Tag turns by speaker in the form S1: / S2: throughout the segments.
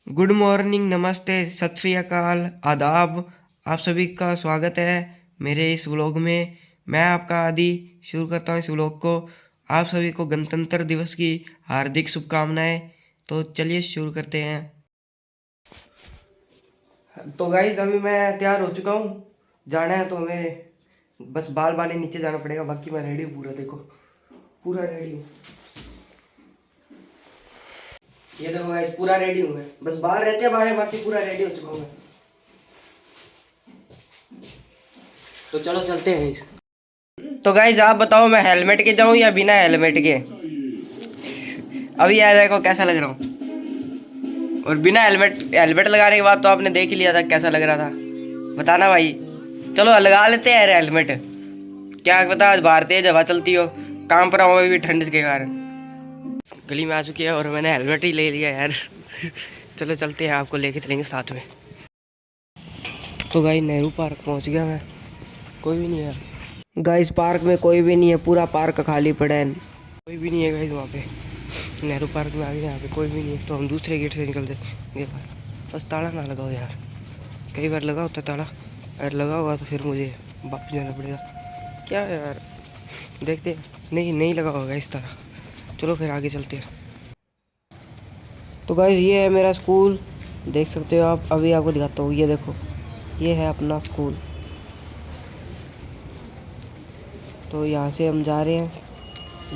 S1: Good morning, नमस्ते, सत श्री अकाल, आदाब। आप सभी का स्वागत है मेरे इस व्लॉग में। मैं आपका आदि शुरू करता हूँ इस व्लॉग को। आप सभी को गणतंत्र दिवस की हार्दिक शुभकामनाएं। तो चलिए शुरू करते हैं। तो गाइस अभी मैं तैयार हो चुका हूँ। जाना है तो हमें बस बाल बाली नीचे जाना पड़ेगा। बाकी मैं रेडी हूँ पूरा, देखो पूरा रेडी हूँ। ये देखो गाइस पूरा रेडी हूँ मैं, बस बाल रहते हैं बाहर, बाकी पूरा रेडी हो चुका हूँ मैं। तो चलो चलते हैं इस। तो गाइज आप बताओ, मैं हेलमेट के जाऊं या बिना हेलमेट के? अभी यार देखो कैसा लग रहा हूँ। और बिना हेलमेट हेलमेट लगाने के बाद तो आपने देख ही लिया था कैसा लग रहा था। बताना भाई। चलो लगा लेते हैं यार हेलमेट। क्या पता आज बाहर तेज हवा चलती हो, काम पर हूँ भी ठंड के कारण। गली में आ चुकी है और मैंने हेलमेट ही ले लिया यार। चलो चलते हैं, आपको लेके चलेंगे साथ में। तो गाइस नेहरू पार्क पहुँच गया मैं। कोई भी नहीं है गाइस, पार्क में कोई भी नहीं है, पूरा पार्क खाली पड़ा है। कोई भी नहीं है गाइस वहाँ पे। नेहरू पार्क में आ गए, यहाँ पे कोई भी नहीं है। तो हम दूसरे गेट से निकलते ये बार। बस ताला ना लगाओ यार, कई बार लगा होता ताला, अगर लगा होगा तो फिर मुझे वापस जाना पड़ेगा। क्या यार, देखते हैं। नहीं नहीं लगा होगा इस तरह। चलो फिर आगे चलते हैं। तो गाइस ये है मेरा स्कूल, देख सकते हो आप। अभी आपको दिखाता हूँ, ये देखो ये है अपना स्कूल। तो यहाँ से हम जा रहे हैं।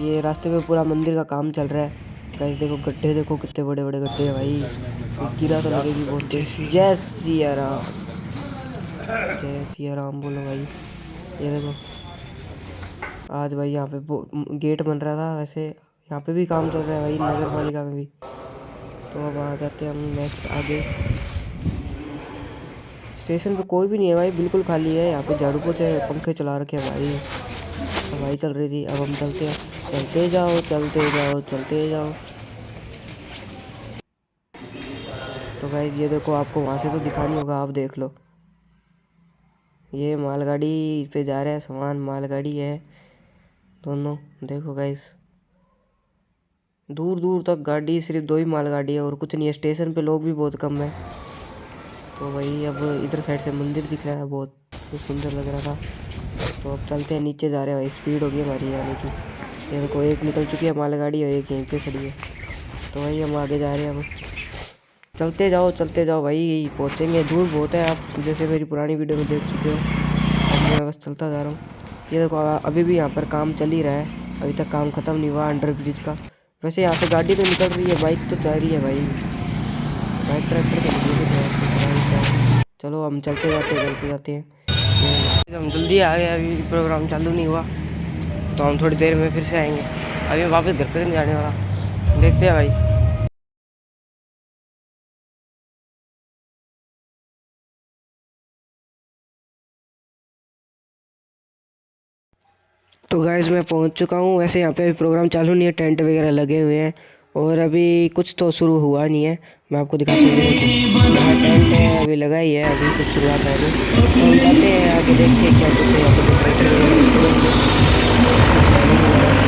S1: ये रास्ते में पूरा मंदिर का काम चल रहा है। गाइस देखो गड्ढे, देखो कितने बड़े बड़े गड्ढे हैं भाई। गिरा तो लगेगी बहुत तेज। जय सिया राम, जय सिया राम बोलो भाई। ये देखो आज भाई यहाँ पे गेट बन रहा था, वैसे यहाँ पे भी काम चल रहा है भाई, नगर पालिका में भी। तो अब आ जाते हैं हम नेक्स्ट आगे। स्टेशन पे कोई भी नहीं है भाई, बिल्कुल खाली है। यहाँ पे झाड़ू पोछे पंखे चला रखे हैं भाई, सफाई चल रही थी। अब हम चलते हैं। चलते जाओ चलते जाओ चलते जाओ। तो गाइस ये देखो, आपको वहाँ से तो दिखा नहीं होगा, आप देख लो। ये मालगाड़ी पे जा रहा है सामान, मालगाड़ी है दोनों। देखो गाइस दूर दूर तक गाड़ी, सिर्फ दो ही मालगाड़ी है और कुछ नहीं है। स्टेशन पे लोग भी बहुत कम है। तो वही अब इधर साइड से मंदिर दिख रहा है, बहुत सुंदर लग रहा था। तो अब चलते हैं, नीचे जा रहे हैं भाई। स्पीड होगी हमारी जाने की। ये देखो एक निकल चुकी है मालगाड़ी और एक यहीं पे खड़ी है। तो वही हम आगे जा रहे हैं अब। चलते जाओ भाई, पहुँचेंगे। दूर बहुत है, आप जैसे मेरी पुरानी वीडियो में देख चुके हो। अब मैं बस चलता जा रहा हूँ। ये देखो अभी भी यहाँ पर काम चल ही रहा है, अभी तक काम ख़त्म नहीं हुआ अंडर ब्रिज का। वैसे यहाँ से गाड़ी तो निकल रही है, बाइक तो जा रही है भाई। बाइक ट्रैक्टर तो निकल रही है। चलो हम चलते जाते हैं। हम जल्दी आ गए, अभी प्रोग्राम चालू नहीं हुआ। तो हम थोड़ी देर में फिर से आएंगे। अभी वापस घर पे नहीं जाने वाला, देखते हैं भाई। तो गाइस मैं पहुंच चुका हूं। वैसे यहाँ पे अभी प्रोग्राम चालू नहीं है, टेंट वगैरह लगे हुए हैं और अभी कुछ तो शुरू हुआ नहीं है। मैं आपको दिखाता हूँ। यहाँ टेंट है, अभी लगा ही है, अभी कुछ शुरुआत है अभी। तो हम जाते हैं आगे, देखते हैं क्या कुछ है यहाँ पे।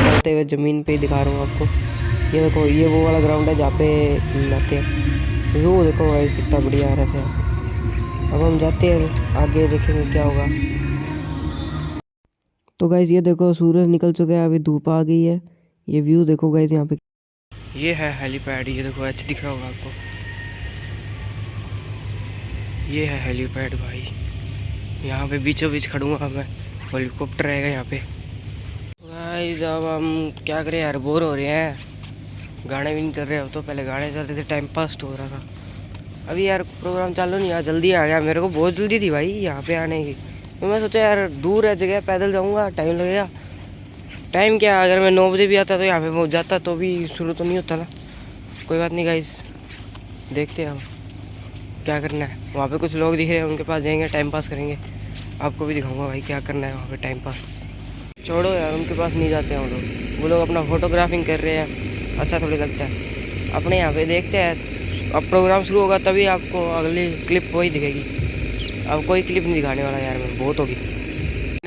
S1: चलते हुए ज़मीन पे ही दिखा रहा हूँ आपको। ये देखो ये वो वाला ग्राउंड है जहाँ पे नहाते हैं। वो देखो गाइस कितना बढ़िया आ रहा था। अब हम जाते हैं आगे, देखेंगे क्या होगा। तो गाइज ये देखो सूरज निकल चुका है, अभी धूप आ गई है। ये व्यू देखो गाइज यहाँ पे। ये है हेलीपैड, ये देखो अच्छा दिख रहा होगा आपको। ये है हेलीपैड भाई। यहाँ पे बीचों बीच खड़ूंगा मैं, हेलीकॉप्टर रहेगा यहाँ पे। गाइज अब हम क्या करें यार, बोर हो रहे हैं। गाने भी नहीं चल रहे, अब तो पहले गाने चल रहे थे, टाइम पास तो हो रहा था। अभी यार प्रोग्राम चालू नहीं हुआ, जल्दी आ गया। मेरे को बहुत जल्दी थी भाई यहाँ पे आने की। तो मैं सोचा यार दूर है जगह, पैदल जाऊँगा, टाइम लगेगा। टाइम क्या, अगर मैं 9 बजे भी आता तो यहाँ पे पहुँच जाता, तो भी शुरू तो नहीं होता ना। कोई बात नहीं गाइस, देखते हैं हम क्या करना है। वहाँ पे कुछ लोग दिख रहे हैं, उनके पास जाएंगे, टाइम पास करेंगे। आपको भी दिखाऊंगा भाई क्या करना है वहाँ पे टाइम पास। छोड़ो यार, उनके पास नहीं जाते हैं वो लोग अपना फोटोग्राफिंग कर रहे हैं, अच्छा थोड़ी लगता है। अपने यहाँ पे देखते हैं, अब प्रोग्राम शुरू होगा तभी आपको अगली क्लिप वही दिखेगी। अब कोई क्लिप नहीं दिखाने वाला यार, मैं बहुत होगी।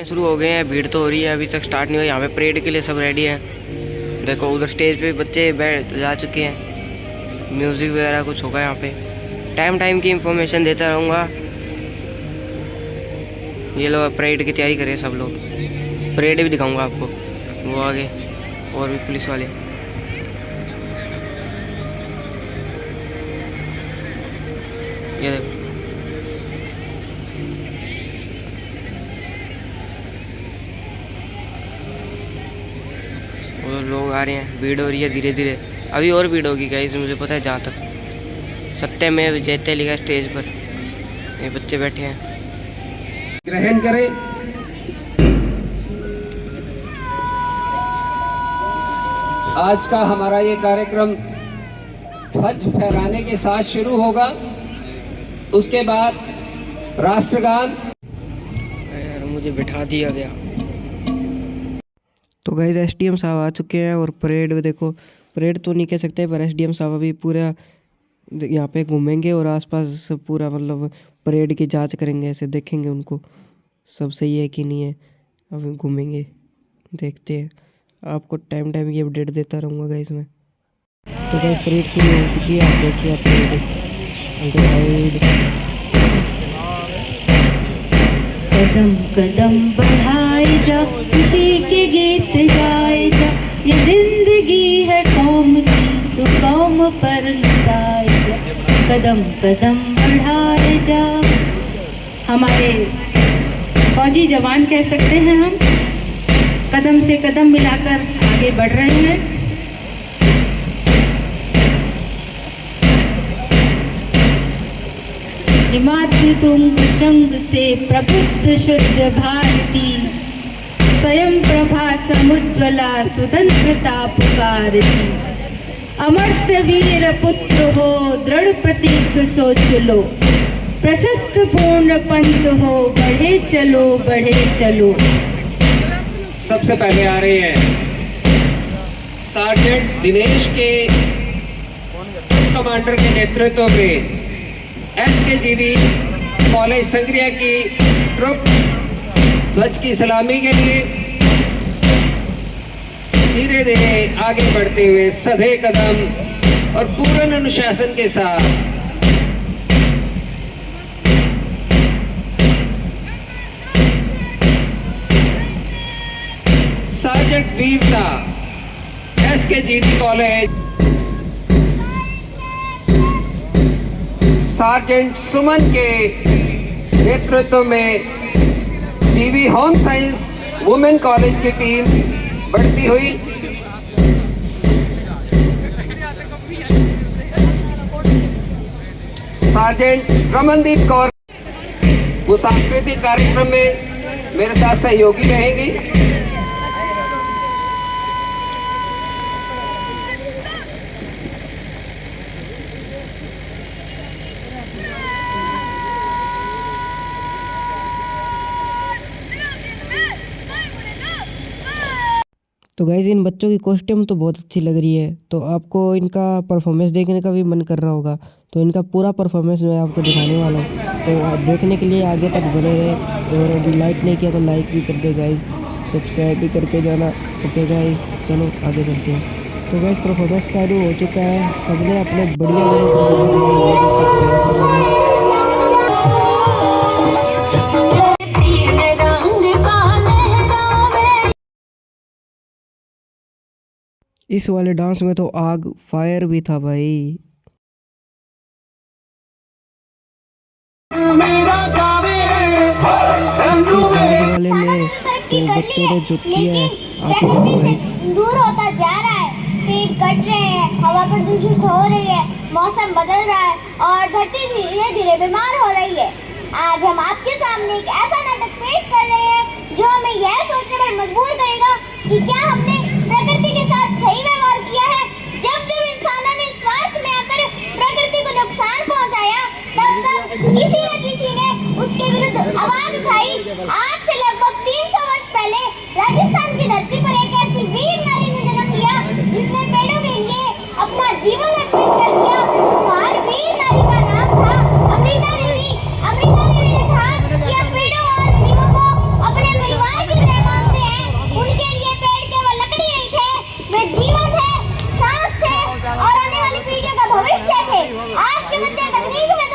S1: शुरू हो गए हैं, भीड़ तो हो रही है, अभी तक स्टार्ट नहीं हुआ। यहाँ पे परेड के लिए सब रेडी है। देखो उधर स्टेज पे बच्चे बैठ जा चुके हैं, म्यूज़िक वगैरह कुछ होगा यहाँ पे। टाइम टाइम की इंफॉर्मेशन देता रहूँगा। ये लोग परेड की तैयारी करें सब लोग, परेड भी दिखाऊंगा आपको। वो आगे और भी पुलिस वाले। ये देखो वो लोग आ रहे हैं, भीड़ हो रही है धीरे धीरे। अभी और भीड़ होगी गाइस, मुझे पता है। जहाँ तक सत्यमेव जयते लिखा स्टेज पर, ये बच्चे बैठे हैं।
S2: ग्रहण करें। आज का हमारा ये कार्यक्रम ध्वज फहराने के साथ शुरू होगा। उसके बाद राष्ट्रगान।
S1: यार मुझे बिठा दिया गया। तो गाइस एसडीएम साहब आ चुके हैं और परेड में देखो, परेड तो नहीं कह सकते पर एसडीएम साहब अभी पूरा यहाँ पे घूमेंगे और आसपास पूरा मतलब परेड की जांच करेंगे, ऐसे देखेंगे उनको सब सही है कि नहीं है। अभी घूमेंगे, देखते हैं, आपको टाइम टाइम की अपडेट देता रहूँगा गाइस मैं। तो गाइस परेड शुरू हो चुकी है, आप देखिए, आप परेड
S3: कदम कदम बढ़ाए जा, खुशी के गीत गाए जा, ये जिंदगी है कौम की, तो कौम पर लुटाए जा, कदम कदम बढ़ाए जा। हमारे फौजी जवान कह सकते हैं हम, कदम से कदम मिलाकर आगे बढ़ रहे हैं। हिमाद्रि तुंग श्रृंग से प्रबुद्ध शुद्ध भारती, स्वयं प्रभा समुज्ज्वला स्वतंत्रता पुकारती। अमर्त वीर पुत्र हो, दृढ़ प्रतीक सोच लो, प्रशस्त पूर्ण पंथ हो, बढ़े चलो बढ़े चलो।
S2: सबसे पहले आ रहे हैं सार्जेंट दिनेश के ग्रुप कमांडर के नेतृत्व में एसकेजीवी कॉलेज संग्रिया की ट्रुप ध्वज की सलामी के लिए धीरे धीरे आगे बढ़ते हुए सधे कदम और पूर्ण अनुशासन के साथ सार्जेंट वीरता एसकेजीवी कॉलेज सार्जेंट सुमन के नेतृत्व में जीवी होम साइंस वुमेन कॉलेज की टीम बढ़ती हुई सार्जेंट रमनदीप कौर वो सांस्कृतिक कार्यक्रम में मेरे साथ सहयोगी रहेंगी।
S1: तो गाइज इन बच्चों की कॉस्ट्यूम तो बहुत अच्छी लग रही है, तो आपको इनका परफॉर्मेंस देखने का भी मन कर रहा होगा। तो इनका पूरा परफॉर्मेंस मैं आपको दिखाने वाला हूँ, तो आप देखने के लिए आगे तक बने रहे। और अभी लाइक नहीं किया तो लाइक भी कर दे गाइज, सब्सक्राइब भी करके जाना। ओके गाइज, चलो आगे चलते हैं। तो गाइज परफॉर्मेंस चालू हो चुका है, सबने अपने बढ़िया इस वाले डांस में तो आग फायर भी था भाई। वाले में तो बच्चों ने जो किया है आप
S4: दूर होता जा रहा है, पेड़ कट रहे हैं, हवा प्रदूषित हो रही है, मौसम बदल रहा है और धरती धीरे धीरे बीमार हो रही है। आज हम आपके सामने एक ऐसा नाटक पेश कर रहे हैं जो हमें यह सोचने पर मजबूर करेगा कि क्या हमने प्रकृति के साथ सही व्यवहार किया है। जब जब इंसानों ने स्वार्थ में आकर प्रकृति को नुकसान पहुंचाया, तब तब किसी न किसी ने उसके विरुद्ध आवाज उठाई। आज से लगभग 300 वर्ष पहले राजस्थान की धरती पर एक ऐसी वीर नारी ने जन्म लिया जिसने पेड़ों के लिए अपना जीवन अर्पित कर दिया। उस महान वीर नारी का नाम था अमृता देवी। अमृता देवी ने कहा कि हम पेड़ों और जीवों को अपने परिवार की तरह मानते हैं। उनके लिए पेड़ केवल लकड़ी नहीं थे, वे जीवन थे, सांस थे और आने वाली पीढ़ियों का भविष्य थे। आज के बच्चे तकनीक में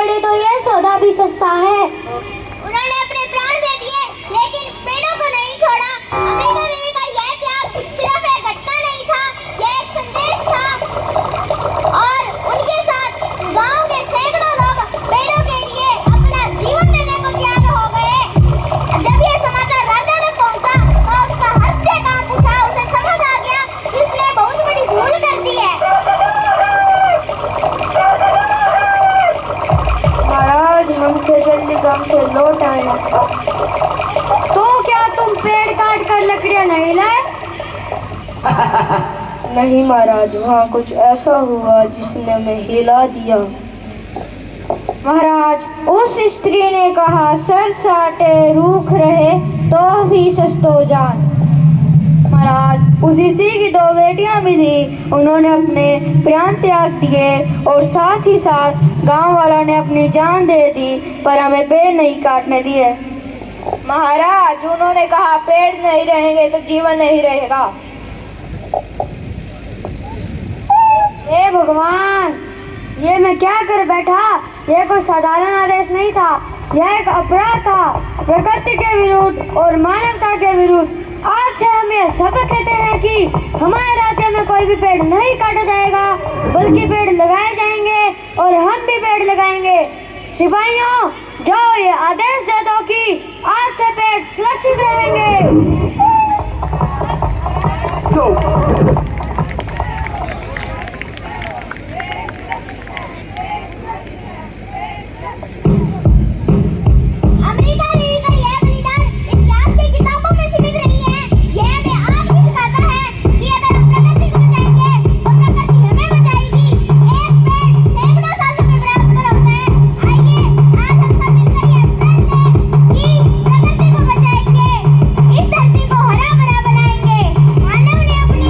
S4: पड़े तो यह सौदा भी सस्ता है। उन्होंने अपने प्राण दे दिए लेकिन पेड़ों को नहीं छोड़ा। अमृता देवी का यह त्याग सिर्फ एक घटना नहीं था, यह एक संदेश था और उनके साथ गांव के सैकड़ों लोग पेड़ों के लिए अपना जीवन देने को तैयार हो गए। जब यह समाचार राजा तक पहुंचा तो उसका हृदय कांप उठा। उसे समझ आ गया कि उसने बहुत बड़ी भूल कर दी है।
S5: महाराज, हम खेजड़ली गांव से लौट आए हैं।
S4: तो क्या तुम पेड़ काट कर लकड़ियां नहीं लाए?
S5: नहीं महाराज, वहाँ कुछ ऐसा हुआ जिसने हमें हिला दिया।
S4: महाराज, उस स्त्री ने कहा, सर साटे रूख रहे तो भी सस्तो जान। महाराज, उस स्त्री की 2 बेटियां भी थी। उन्होंने अपने प्राण त्याग दिए और साथ ही साथ गांव वालों ने अपनी जान दे दी, पर हमें पेड़ नहीं काटने दिए।
S5: महाराज, उन्होंने कहा पेड़ नहीं रहेंगे तो जीवन नहीं रहेगा।
S4: हे भगवान, ये मैं क्या कर बैठा? यह कोई साधारण आदेश नहीं था, यह एक अपराध था, प्रकृति के विरुद्ध और मानवता के विरुद्ध। आज से हम यह शपथ लेते हैं कि हमारे राज्य में कोई भी पेड़ नहीं काटा जाएगा, बल्कि पेड़ लगाए जाएंगे और हम भी पेड़ लगाएंगे। सिपाहियों, जाओ ये आदेश दे दो कि आज से पेड़ सुरक्षित रहेंगे। अमृता देवी का यह बलिदान इतिहास की किताबों में सीमित नहीं है। यह हमें आज भी सिखाता है कि अगर हम प्रकृति को बचाएंगे तो प्रकृति हमें बचाएगी। एक पेड़ सैकड़ों सालों के बराबर होता है। आइए आज हम सब मिलकर यह प्रण लें कि प्रकृति को बचाएंगे, इस धरती को हरा भरा बनाएंगे। मानव ने अपनी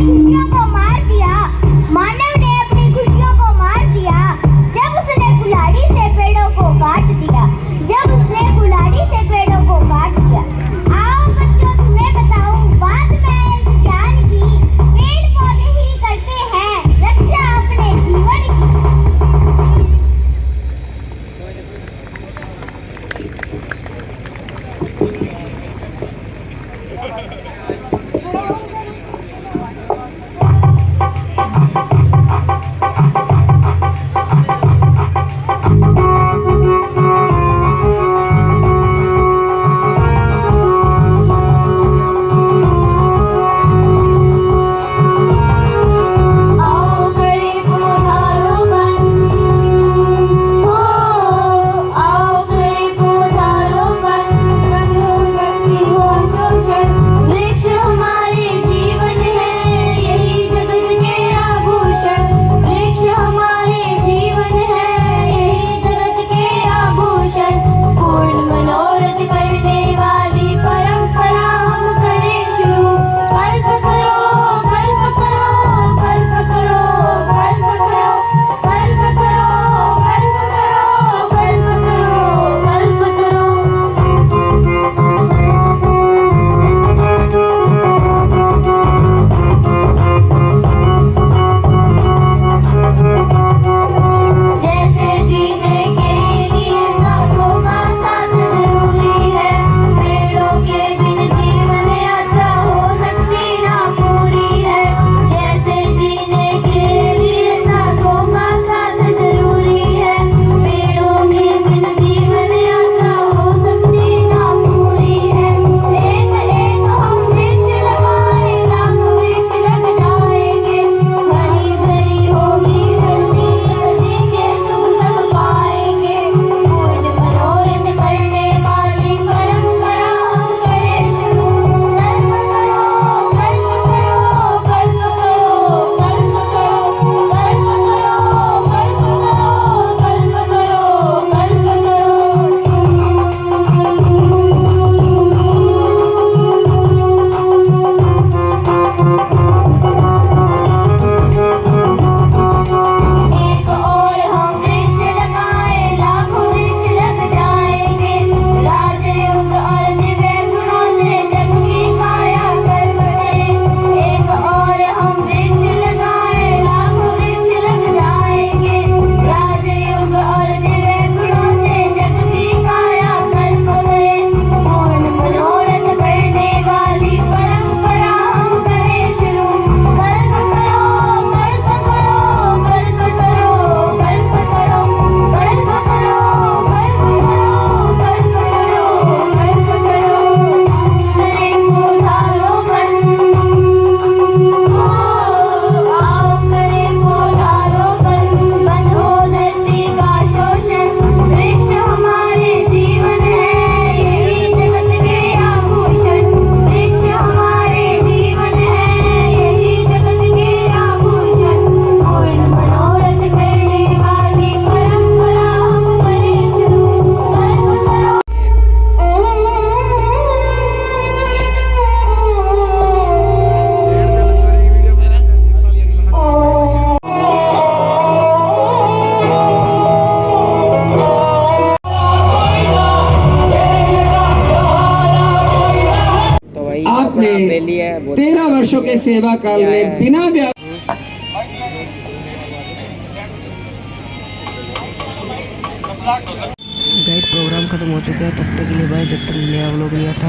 S1: फैमिली है बहुत।
S2: 13 वर्षों के सेवा काल में बिना व्यापार
S1: गाइस प्रोग्राम खत्म हो चुका है, तब तक के लिए बाय, जब तक नया व्लॉग नहीं आता।